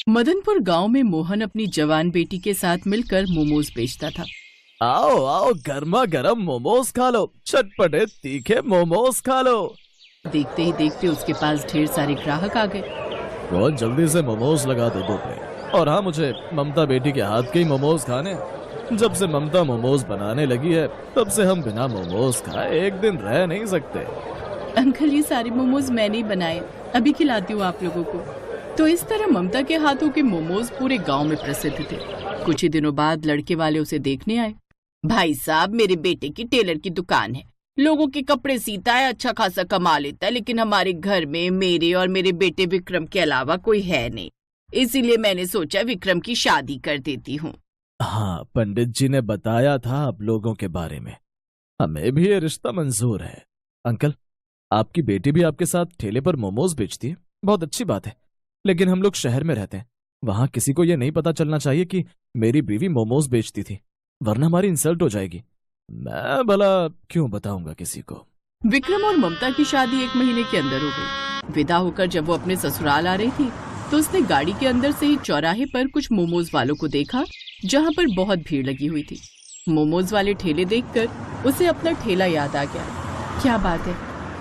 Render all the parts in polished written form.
मदनपुर गांव में मोहन अपनी जवान बेटी के साथ मिलकर मोमोज बेचता था। आओ आओ, गर्मा गर्म मोमोज खा लो, चटपटे तीखे मोमोज खा लो। देखते ही देखते उसके पास ढेर सारे ग्राहक आ गए। बहुत जल्दी से मोमोज लगा दो 2 प्लेट। और हाँ, मुझे ममता बेटी के हाथ के ही मोमोज खाने। जब से ममता मोमोज बनाने लगी है तब से हम बिना मोमोज खाए एक दिन रह नहीं सकते। अंकल, ये सारे मोमोज मैंने ही बनाए, अभी खिलाती हूँ आप लोगों को। तो इस तरह ममता के हाथों के मोमोज पूरे गांव में प्रसिद्ध थे। कुछ ही दिनों बाद लड़के वाले उसे देखने आए। भाई साहब, मेरे बेटे की टेलर की दुकान है, लोगों के कपड़े सीता है, अच्छा खासा कमा लेता है, लेकिन हमारे घर में मेरे और मेरे बेटे विक्रम के अलावा कोई है नहीं, इसीलिए मैंने सोचा विक्रम की शादी कर देती हूँ। हाँ, पंडित जी ने बताया था आप लोगों के बारे में, हमें भी ये रिश्ता मंजूर है। अंकल, आपकी बेटी भी आपके साथ ठेले पर मोमोज बेचती है, बहुत अच्छी बात है। लेकिन हम लोग शहर में रहते हैं, वहां किसी को ये नहीं पता चलना चाहिए कि मेरी बीवी मोमोज बेचती थी, वरना हमारी इंसल्ट हो जाएगी। मैं भला क्यों बताऊंगा किसी को। विक्रम और ममता की शादी 1 महीने के अंदर हो गई। विदा होकर जब वो अपने ससुराल आ रही थी तो उसने गाड़ी के अंदर से ही चौराहे पर कुछ मोमोज वालों को देखा, जहाँ पर बहुत भीड़ लगी हुई थी। मोमोज वाले ठेले देखकर उसे अपना ठेला याद आ गया। क्या बात है,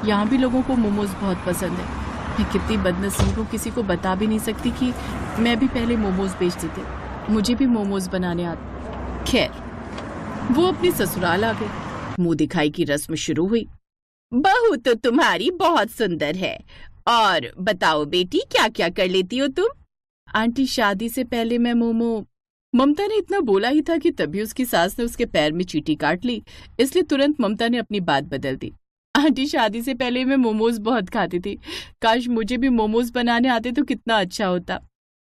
यहाँ भी लोगों को मोमोज बहुत पसंद है। मैं कितनी बदनसीब हूँ, किसी को बता भी नहीं सकती कि मैं भी पहले मोमोज बेचती थी, मुझे भी मोमोज बनाने आते। खैर, वो अपने ससुराल आ गए। मुंह दिखाई की रस्म शुरू हुई। बहू तो तुम्हारी बहुत सुंदर है, और बताओ बेटी, क्या क्या कर लेती हो तुम? आंटी, शादी से पहले मैं ममता ने इतना बोला ही था कि तभी उसकी सास ने उसके पैर में चींटी काट ली, इसलिए तुरंत ममता ने अपनी बात बदल दी। आंटी, शादी से पहले मैं मोमोज बहुत खाती थी, काश मुझे भी मोमोज बनाने आते तो कितना अच्छा होता।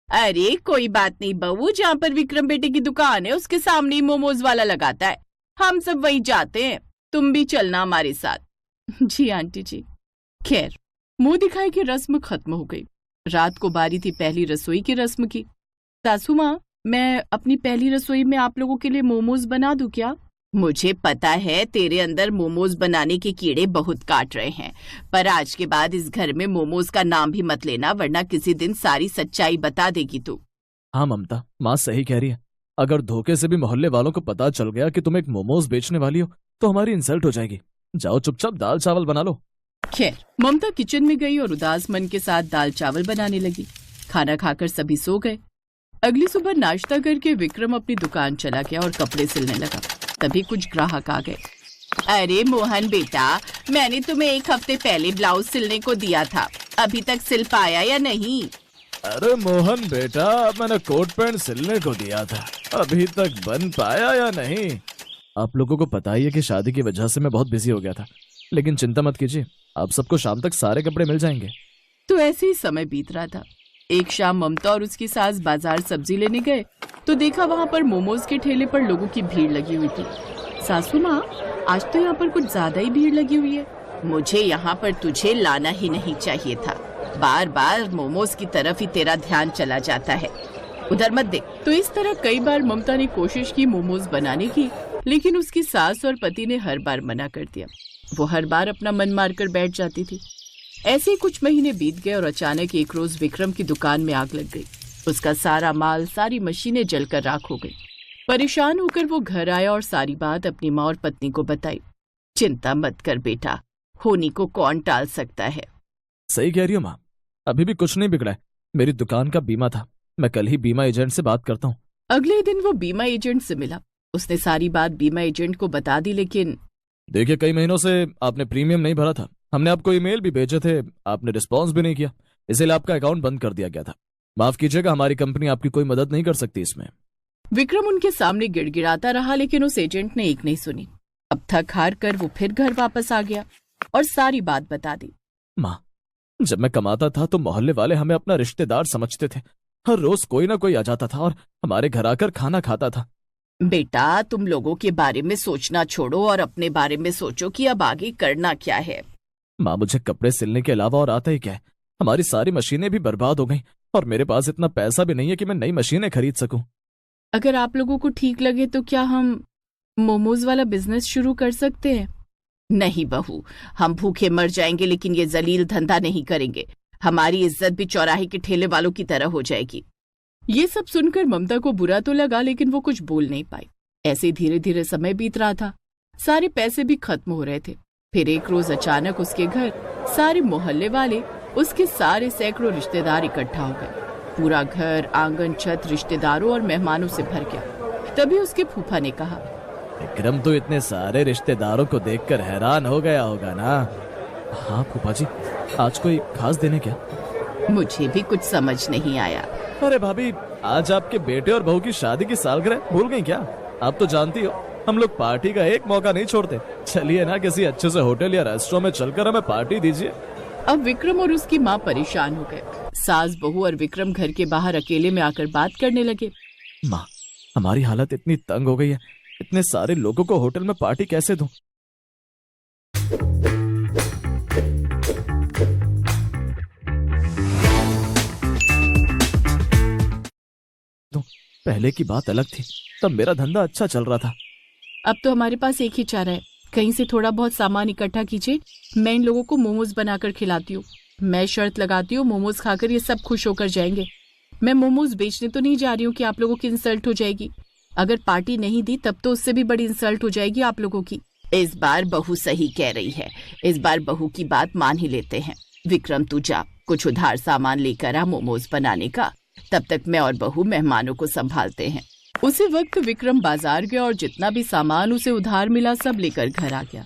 अरे कोई बात नहीं बहू, जहाँ पर विक्रम बेटे की दुकान है उसके सामने ही मोमोज वाला लगाता है, हम सब वहीं जाते हैं, तुम भी चलना हमारे साथ। जी आंटी जी। खैर, मुंह दिखाई की रस्म खत्म हो गई। रात को बारी थी पहली रसोई की रस्म की। सासू माँ, मैं अपनी पहली रसोई में आप लोगों के लिए मोमोज बना दूं क्या? मुझे पता है तेरे अंदर मोमोज बनाने के कीड़े बहुत काट रहे हैं, पर आज के बाद इस घर में मोमोज का नाम भी मत लेना, वरना किसी दिन सारी सच्चाई बता देगी तू। हाँ ममता, माँ सही कह रही है। अगर धोखे से भी मोहल्ले वालों को पता चल गया कि तुम एक मोमोज बेचने वाली हो तो हमारी इंसल्ट हो जाएगी। जाओ चुपचाप दाल चावल बना लो। खैर, ममता किचन में गई और उदास मन के साथ दाल चावल बनाने लगी। खाना खाकर सभी सो गए। अगली सुबह नाश्ता करके विक्रम अपनी दुकान चला गया और कपड़े सिलने लगा। तभी कुछ ग्राहक आ गए। अरे मोहन बेटा, मैंने तुम्हें 1 हफ्ते पहले ब्लाउज सिलने को दिया था, अभी तक सिल पाया या नहीं? अरे मोहन बेटा, मैंने कोट पैंट सिलने को दिया था, अभी तक बन पाया या नहीं? आप लोगों को पता ही है कि शादी की वजह से मैं बहुत बिजी हो गया था, लेकिन चिंता मत कीजिए, आप सबको शाम तक सारे कपड़े मिल जाएंगे। तो ऐसे ही समय बीत रहा था। एक शाम ममता और उसकी सास बाजार सब्जी लेने गए तो देखा वहाँ पर मोमोज के ठेले पर लोगों की भीड़ लगी हुई थी। सासू माँ, आज तो यहाँ पर कुछ ज्यादा ही भीड़ लगी हुई है। मुझे यहाँ पर तुझे लाना ही नहीं चाहिए था, बार बार मोमोज की तरफ ही तेरा ध्यान चला जाता है, उधर मत देख। तो इस तरह कई बार ममता ने कोशिश की मोमोज बनाने की, लेकिन उसकी सास और पति ने हर बार मना कर दिया। वो हर बार अपना मन मारकर बैठ जाती थी। ऐसे ही कुछ महीने बीत गए और अचानक एक रोज विक्रम की दुकान में आग लग गई। उसका सारा माल, सारी मशीनें जलकर राख हो गई। परेशान होकर वो घर आया और सारी बात अपनी माँ और पत्नी को बताई। चिंता मत कर बेटा, होनी को कौन टाल सकता है। सही कह रही हो माँ, अभी भी कुछ नहीं बिगड़ा है। मेरी दुकान का बीमा था, मैं कल ही बीमा एजेंट से बात करता हूँ। अगले दिन वो बीमा एजेंट से मिला। उसने सारी बात बीमा एजेंट को बता दी, लेकिन देखिए, कई महीनों से आपने प्रीमियम नहीं भरा था, हमने आपको ईमेल भी भेजे थे, आपने रिस्पॉन्स भी नहीं किया, इसीलिए आपका अकाउंट बंद कर दिया गया था। माफ कीजिएगा, हमारी कंपनी आपकी कोई मदद नहीं कर सकती इसमें। विक्रम उनके सामने गिड़गिड़ाता रहा, लेकिन उस एजेंट ने एक नहीं सुनी। अब थक हार कर वो फिर घर वापस आ गया और सारी बात बता दी। माँ, जब मैं कमाता था तो मोहल्ले वाले हमें अपना रिश्तेदार समझते थे। हर रोज कोई ना कोई आ जाता था और हमारे घर आकर खाना खाता था। बेटा, तुम लोगों के बारे में सोचना छोड़ो और अपने बारे में सोचो कि अब आगे करना क्या है। माँ, मुझे कपड़े सिलने के अलावा और आता ही क्या है? हमारी सारी मशीनें भी बर्बाद हो गईं और मेरे पास इतना पैसा भी नहीं है कि मैं नई मशीनें खरीद सकूं। अगर आप लोगों को ठीक लगे तो क्या हम मोमोज वाला बिजनेस शुरू कर सकते हैं? नहीं बहू, हम भूखे मर जाएंगे लेकिन ये जलील धंधा नहीं करेंगे। हमारी इज्जत भी चौराहे के ठेले वालों की तरह हो जाएगी। ये सब सुनकर ममता को बुरा तो लगा, लेकिन वो कुछ बोल नहीं पाई। ऐसे धीरे धीरे समय बीत रहा था, सारे पैसे भी खत्म हो रहे थे। फिर एक रोज अचानक उसके घर सारे मोहल्ले वाले, उसके सारे सैकड़ों रिश्तेदार इकट्ठा हो गए। पूरा घर, आंगन, छत रिश्तेदारों और मेहमानों से भर गया। तभी उसके फूफा ने कहा, विक्रम तो इतने सारे रिश्तेदारों को देखकर हैरान हो गया होगा ना। हाँ फूफा जी, आज कोई खास दिन है क्या? मुझे भी कुछ समझ नहीं आया। अरे भाभी, आज आपके बेटे और बहू की शादी की सालगिरह भूल गई क्या? आप तो जानती हो हम लोग पार्टी का एक मौका नहीं छोड़ते। चलिए ना, किसी अच्छे से होटल या रेस्टोरेंट में चलकर हमें पार्टी दीजिए। अब विक्रम और उसकी माँ परेशान हो गए। सास, बहू और विक्रम घर के बाहर अकेले में आकर बात करने लगे। माँ, हमारी हालत इतनी तंग हो गई है, इतने सारे लोगों को होटल में पार्टी कैसे दूं? पहले की बात अलग थी, तब मेरा धंधा अच्छा चल रहा था। अब तो हमारे पास एक ही चारा है, कहीं से थोड़ा बहुत सामान इकट्ठा कीजिए, मैं इन लोगों को मोमोज बनाकर खिलाती हूँ। मैं शर्त लगाती हूँ, मोमोज खाकर ये सब खुश होकर जाएंगे। मैं मोमोज बेचने तो नहीं जा रही हूँ कि आप लोगों की इंसल्ट हो जाएगी। अगर पार्टी नहीं दी तब तो उससे भी बड़ी इंसल्ट हो जाएगी आप लोगों की। इस बार बहू सही कह रही है, इस बार बहू की बात मान ही लेते हैं। विक्रम तू जा, कुछ उधार सामान लेकर आ मोमोज बनाने का, तब तक मैं और बहू मेहमानों को संभालते हैं। उसी वक्त विक्रम बाजार गया और जितना भी सामान उसे उधार मिला सब लेकर घर आ गया।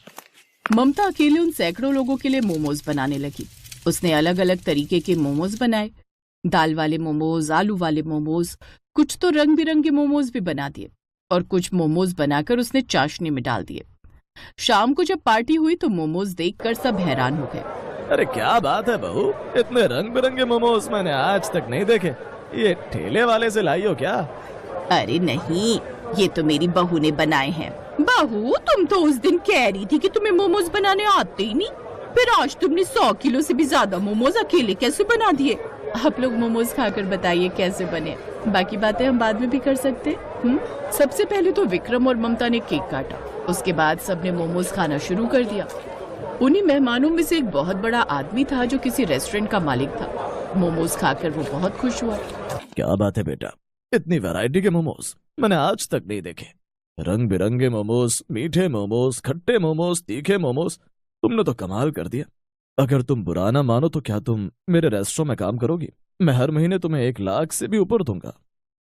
ममता अकेले उन सैकड़ों लोगों के लिए मोमोज बनाने लगी। उसने अलग अलग तरीके के मोमोज बनाए, दाल वाले मोमोज, आलू वाले मोमोज, कुछ तो रंग बिरंगे मोमोज भी बना दिए और कुछ मोमोज बनाकर उसने चाशनी में डाल दिए। शाम को जब पार्टी हुई तो मोमोज देखकर सब हैरान हो गए। अरे क्या बात है बहू, इतने रंग बिरंगे मोमोज मैंने आज तक नहीं देखे। ये ठेले वाले से लाई हो क्या? अरे नहीं, ये तो मेरी बहू ने बनाए हैं। बहू, तुम तो उस दिन कह रही थी कि तुम्हें मोमोज बनाने आते ही नहीं, फिर आज तुमने 100 किलो से भी ज्यादा मोमोज अकेले कैसे बना दिए? आप लोग मोमोज खाकर बताइए कैसे बने, बाकी बातें हम बाद में भी कर सकते हैं। सबसे पहले तो विक्रम और ममता ने केक काटा, उसके बाद सबने मोमोज खाना शुरू कर दिया। उन्हीं मेहमानों में से एक बहुत बड़ा आदमी था जो किसी रेस्टोरेंट का मालिक था। मोमोज खाकर वो बहुत खुश हुआ। क्या बात है बेटा, इतनी वैरायटी के मोमोज मैंने आज तक नहीं देखे। रंग बिरंगे मोमोज, मीठे मोमोज, खट्टे मोमोज, तीखे मोमोज, तुमने तो कमाल कर दिया। अगर तुम बुरा ना मानो तो क्या तुम मेरे रेस्टोरेंट में काम करोगी? मैं हर महीने तुम्हें 1 लाख से भी ऊपर दूंगा।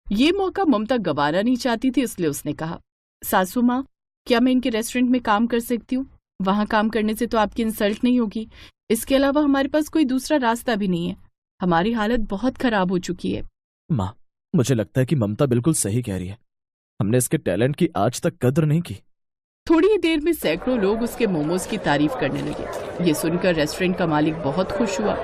ये मौका ममता गंवाना नहीं चाहती थी, इसलिए उसने कहा, सासू माँ, क्या मैं इनके रेस्टोरेंट में काम कर सकती हूँ? वहाँ काम करने से तो आपकी इंसल्ट नहीं होगी। इसके अलावा हमारे पास कोई दूसरा रास्ता भी नहीं है, हमारी हालत बहुत खराब हो चुकी है। माँ, मुझे लगता है कि ममता बिल्कुल सही कह रही है। हमने इसके टैलेंट की आज तक कद्र नहीं की। थोड़ी ही देर में सैकड़ों लोग उसके मोमोज की तारीफ करने लगे। ये सुनकर रेस्टोरेंट का मालिक बहुत खुश हुआ।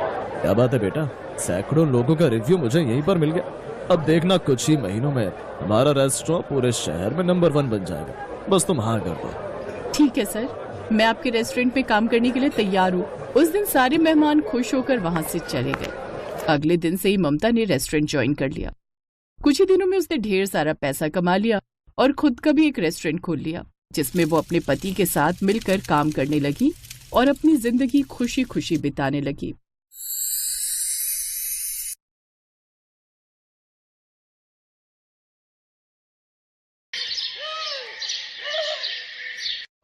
क्या बात है बेटा, सैकड़ों लोगों का रिव्यू मुझे यहीं पर मिल गया। अब देखना कुछ ही महीनों में हमारा रेस्टोरेंट पूरे शहर में नंबर 1 बन जाएगा। बस तुम हाँ कर दो। ठीक है सर, मैं आपके रेस्टोरेंट में काम करने के लिए तैयार हूँ। उस दिन सारे मेहमान खुश होकर वहाँ से चले गए। अगले दिन से ही ममता ने रेस्टोरेंट ज्वाइन कर लिया। कुछ ही दिनों में उसने ढेर सारा पैसा कमा लिया और खुद का भी एक रेस्टोरेंट खोल लिया, जिसमें वो अपने पति के साथ मिलकर काम करने लगी और अपनी जिंदगी खुशी खुशी बिताने लगी।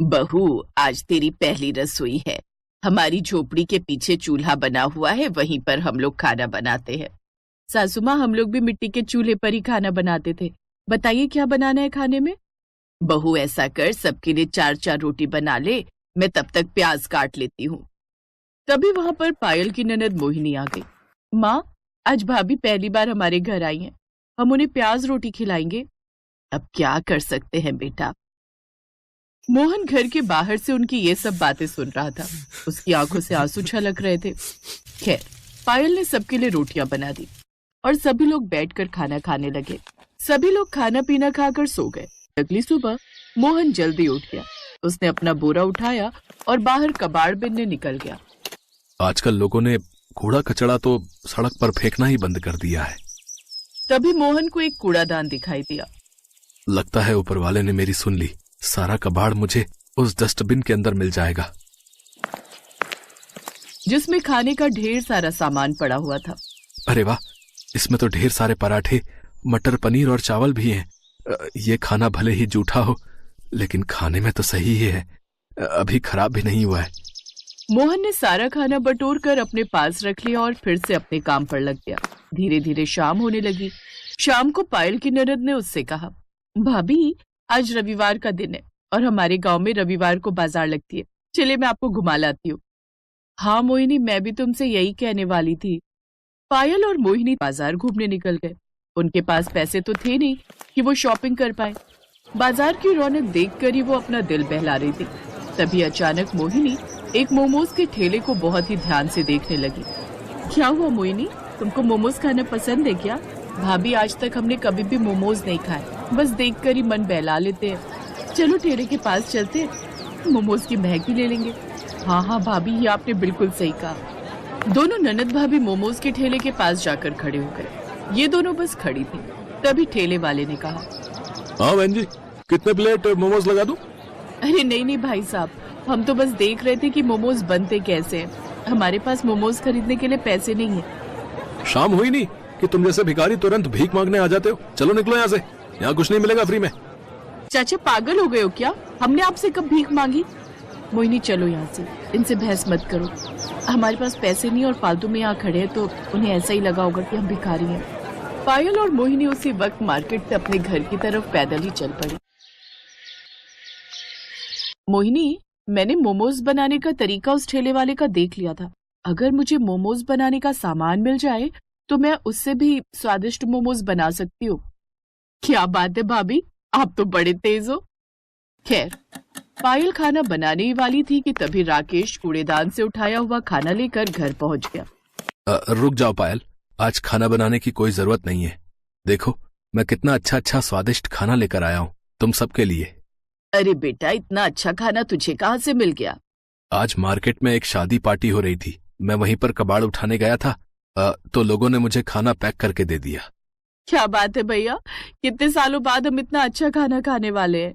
बहू, आज तेरी पहली रसोई है। हमारी झोपड़ी के पीछे चूल्हा बना हुआ है, वहीं पर हम लोग खाना बनाते हैं। सासू माँ, हम लोग भी मिट्टी के चूल्हे पर ही खाना बनाते थे। बताइए क्या बनाना है खाने में? बहू, ऐसा कर, सबके लिए 4-4 रोटी बना ले, मैं तब तक प्याज काट लेती हूँ। तभी वहां पर पायल की ननद मोहिनी आ गई। माँ, आज भाभी पहली बार हमारे घर आई हैं, हम उन्हें प्याज रोटी खिलाएंगे। अब क्या कर सकते हैं बेटा। मोहन घर के बाहर से उनकी ये सब बातें सुन रहा था, उसकी आंखों से आंसू छलक रहे थे। खैर, पायल ने सबके लिए रोटियां बना दी और सभी लोग बैठकर खाना खाने लगे। सभी लोग खाना पीना खाकर सो गए। अगली सुबह मोहन जल्दी उठ गया। उसने अपना बोरा उठाया और बाहर कबाड़ बिनने निकल गया। आजकल लोगों ने कूड़ा कचड़ा तो सड़क पर फेंकना ही बंद कर दिया है। तभी मोहन को एक कूड़ादान दिखाई दिया। लगता है ऊपर वाले ने मेरी सुन ली। सारा कबाड़ मुझे उस डस्टबिन के अंदर मिल जाएगा, जिसमें खाने का ढेर सारा सामान पड़ा हुआ था। अरे वाह, इसमें तो ढेर सारे पराठे मटर पनीर और चावल भी हैं। ये खाना भले ही जूठा हो, लेकिन खाने में तो सही ही है। अभी खराब भी नहीं हुआ है। मोहन ने सारा खाना बटोर कर अपने पास रख लिया और फिर से अपने काम पर लग गया। धीरे धीरे शाम होने लगी। शाम को पायल की ननद ने उससे कहा, भाभी आज रविवार का दिन है और हमारे गांव में रविवार को बाजार लगती है, चले मैं आपको घुमा लाती हूँ। हाँ मोहिनी, मैं भी तुमसे यही कहने वाली थी। पायल और मोहिनी बाजार घूमने निकल गए। उनके पास पैसे तो थे नहीं कि वो शॉपिंग कर पाए। बाजार की रौनक देखकर ही वो अपना दिल बहला रही थी। तभी अचानक मोहिनी एक मोमोज के ठेले को बहुत ही ध्यान से देखने लगी। क्या हुआ मोहिनी, तुमको मोमोज खाना पसंद है क्या? भाभी आज तक हमने कभी भी मोमोज नहीं खाए, बस देखकर ही मन बहला लेते हैं। चलो ठेले के पास चलते हैं, मोमोज की महक भी ले लेंगे। हाँ हाँ भाभी, ये आपने बिल्कुल सही कहा। दोनों ननद भाभी मोमोज के ठेले के पास जाकर खड़े हो गए। ये दोनों बस खड़ी थी। तभी ठेले वाले ने कहा, हाँ बहन जी, कितने प्लेट मोमोज लगा दूं? अरे नहीं नहीं भाई साहब, हम तो बस देख रहे थे कि मोमोज बनते कैसे हैं। हमारे पास मोमोज खरीदने के लिए पैसे नहीं है। शाम हुई नहीं कि तुम जैसे भिखारी तुरंत भीख मांगने आ जाते हो। चलो निकलो यहाँ से, यहाँ कुछ नहीं मिलेगा फ्री में। चाचा पागल हो गए हो क्या? हमने आपसे कब भीख मांगी? मोहिनी चलो यहाँ से, इनसे बहस मत करो। हमारे पास पैसे नहीं और फालतू में यहाँ खड़े हैं तो उन्हें ऐसा ही लगा होगा कि हम भिखारी हैं। पायल और मोहिनी उसी वक्त मार्केट से अपने घर की तरफ पैदल ही चल पड़ी। मोहिनी, मैंने मोमोज बनाने का तरीका उस ठेले वाले का देख लिया था। अगर मुझे मोमोज बनाने का सामान मिल जाए तो मैं उससे भी स्वादिष्ट मोमोज बना सकती हूँ। क्या बात है भाभी, आप तो बड़े तेज हो। खैर, पायल खाना बनाने ही वाली थी कि तभी राकेश कूड़ेदान से उठाया हुआ खाना लेकर घर पहुंच गया। रुक जाओ पायल, आज खाना बनाने की कोई जरूरत नहीं है। देखो मैं कितना अच्छा अच्छा स्वादिष्ट खाना लेकर आया हूँ तुम सबके लिए। अरे बेटा, इतना अच्छा खाना तुझे कहाँ से मिल गया? आज मार्केट में एक शादी पार्टी हो रही थी, मैं वहीं पर कबाड़ उठाने गया था, तो लोगों ने मुझे खाना पैक करके दे दिया। क्या बात है भैया, कितने सालों बाद हम इतना अच्छा खाना खाने वाले हैं।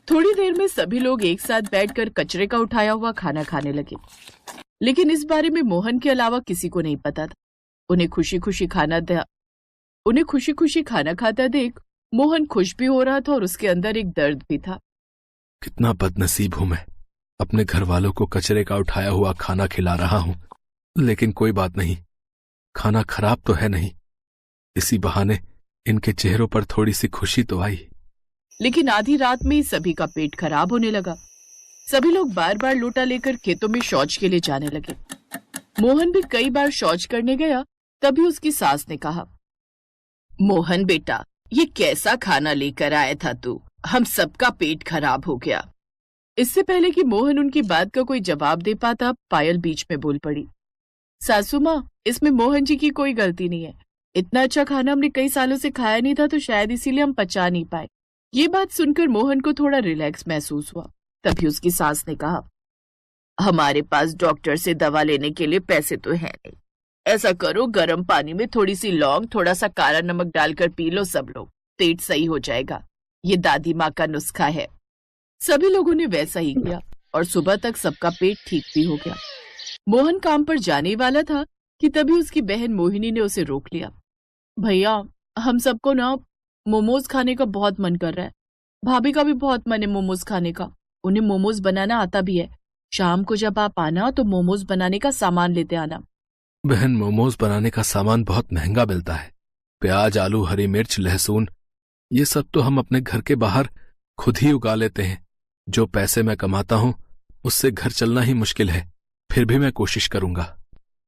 थोड़ी देर में सभी लोग एक साथ बैठकर कचरे का उठाया हुआ खाना खाने लगे, लेकिन इस बारे में मोहन के अलावा किसी को नहीं पता था। उन्हें खुशी खुशी खाना खाता देख मोहन खुश भी हो रहा था और उसके अंदर एक दर्द भी था। कितना बदनसीब हूं मैं, अपने घर वालों को कचरे का उठाया हुआ खाना खिला रहा हूं। लेकिन कोई बात नहीं, खाना खराब तो है नहीं, इसी बहाने इनके चेहरों पर थोड़ी सी खुशी तो आई। लेकिन आधी रात में ही सभी का पेट खराब होने लगा। सभी लोग बार बार लोटा लेकर खेतों में शौच के लिए जाने लगे। मोहन भी कई बार शौच करने गया। तभी उसकी सास ने कहा, मोहन बेटा, ये कैसा खाना लेकर आया था तू? हम सबका पेट खराब हो गया। इससे पहले कि मोहन उनकी बात का कोई जवाब दे पाता, पायल बीच में बोल पड़ी, सासू माँ, इसमें मोहन जी की कोई गलती नहीं है। इतना अच्छा खाना हमने कई सालों से खाया नहीं था, तो शायद इसीलिए हम पचा नहीं पाए। ये बात सुनकर मोहन को थोड़ा रिलैक्स महसूस हुआ। तभी उसकी सास ने कहा, हमारे पास डॉक्टर से दवा लेने के लिए पैसे तो है नहीं। ऐसा करो, गर्म पानी में थोड़ी सी लौंग, थोड़ा सा काला नमक डालकर पी लो सब लोग, पेट सही हो जाएगा। ये दादी माँ का नुस्खा है। सभी लोगों ने वैसा ही किया और सुबह तक सबका पेट ठीक भी हो गया। मोहन काम पर जाने वाला था कि तभी उसकी बहन मोहिनी ने उसे रोक लिया। भैया, हम सबको ना मोमोज खाने का बहुत मन कर रहा है। भाभी का भी बहुत मन है मोमोज खाने का। उन्हें मोमोज बनाना आता भी है। शाम को जब आप आना तो मोमोज बनाने का सामान लेते आना। बहन, मोमोज बनाने का सामान बहुत महंगा मिलता है। प्याज, आलू, हरी मिर्च, लहसुन, ये सब तो हम अपने घर के बाहर खुद ही उगा लेते हैं। जो पैसे मैं कमाता हूँ उससे घर चलना ही मुश्किल है। फिर भी मैं कोशिश करूंगा।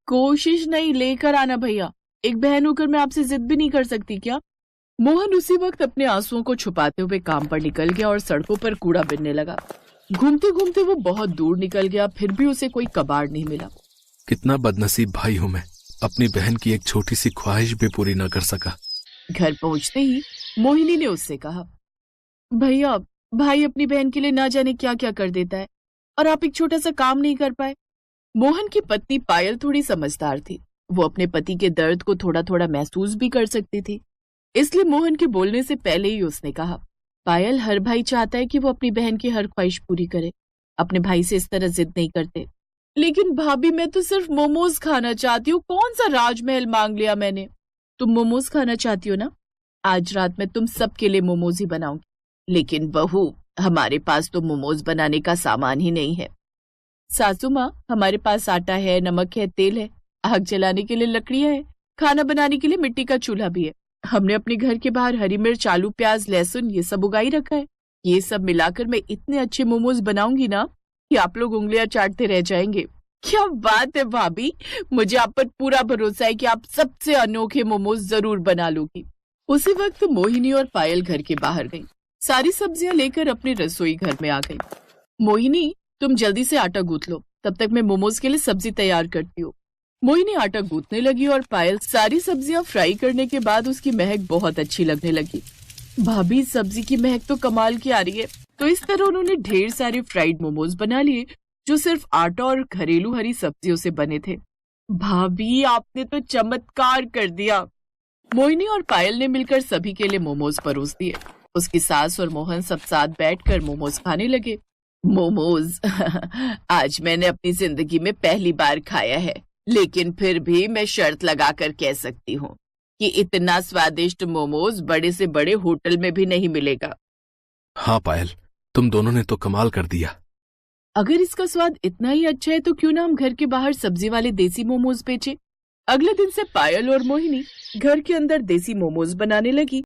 कोशिश नहीं, लेकर आना भैया। एक बहन होकर मैं आपसे जिद भी नहीं कर सकती क्या? मोहन उसी वक्त अपने आंसुओं को छुपाते हुए काम पर निकल गया और सड़कों पर कूड़ा बिनने लगा। घूमते घूमते वो बहुत दूर निकल गया, फिर भी उसे कोई कबाड़ नहीं मिला। कितना बदनसीब भाई हूं मैं, अपनी बहन की एक छोटी सी ख्वाहिश भी पूरी न कर सका। घर पहुंचते ही मोहिनी ने उससे कहा, भैया, भाई अपनी बहन के लिए ना जाने क्या क्या कर देता है और आप एक छोटा सा काम नहीं कर पाए। मोहन की पत्नी पायल थोड़ी समझदार थी। वो अपने पति के दर्द को थोड़ा थोड़ा महसूस भी कर सकती थी। इसलिए मोहन के बोलने से पहले ही उसने कहा, पायल, हर भाई चाहता है कि वो अपनी बहन की हर ख्वाहिश पूरी करे। अपने भाई से इस तरह जिद नहीं करते। लेकिन भाभी, मैं तो सिर्फ मोमोज खाना चाहती हूँ। कौन सा राजमहल मांग लिया मैंने? तुम मोमोज खाना चाहती हो ना? आज रात में तुम सबके लिए मोमोज ही बनाऊंगी। लेकिन बहू, हमारे पास तो मोमोज बनाने का सामान ही नहीं है। सासू माँ, हमारे पास आटा है, नमक है, तेल है, आग जलाने के लिए लकड़ियां है, खाना बनाने के लिए मिट्टी का चूल्हा भी है। हमने अपने घर के बाहर हरी मिर्च, आलू, प्याज, लहसुन ये सब उगाई रखा है। ये सब मिलाकर मैं इतने अच्छे मोमोज बनाऊंगी ना कि आप लोग उंगलियां चाटते रह जाएंगे। क्या बात है भाभी, मुझे आप पर पूरा भरोसा है कि आप सबसे अनोखे मोमोज जरूर बना लोगी। उसी वक्त मोहिनी और पायल घर के बाहर गई, सारी सब्जियां लेकर अपनी रसोई घर में आ गई। मोहिनी, तुम जल्दी से आटा गूंथ लो, तब तक मैं मोमोज के लिए सब्जी तैयार करती हूँ। मोहिनी आटा गूंथने लगी और पायल सारी सब्जियां फ्राई करने के बाद उसकी महक बहुत अच्छी लगने लगी। भाभी, सब्जी की महक तो कमाल की आ रही है। तो इस तरह उन्होंने ढेर सारे फ्राइड मोमोज बना लिए जो सिर्फ आटा और घरेलू हरी सब्जियों से बने थे। भाभी, आपने तो चमत्कार कर दिया। मोहिनी और पायल ने मिलकर सभी के लिए मोमोज परोस दिए। उसकी सास और मोहन सब साथ बैठकर मोमोज खाने लगे। मोमोज आज मैंने अपनी जिंदगी में पहली बार खाया है, लेकिन फिर भी मैं शर्त लगाकर कह सकती हूँ कि इतना स्वादिष्ट मोमोज बड़े से बड़े होटल में भी नहीं मिलेगा। हाँ पायल, तुम दोनों ने तो कमाल कर दिया। अगर इसका स्वाद इतना ही अच्छा है तो क्यों ना हम घर के बाहर सब्जी वाले देसी मोमोज बेचें। अगले दिन से पायल और मोहिनी घर के अंदर देसी मोमोज बनाने लगी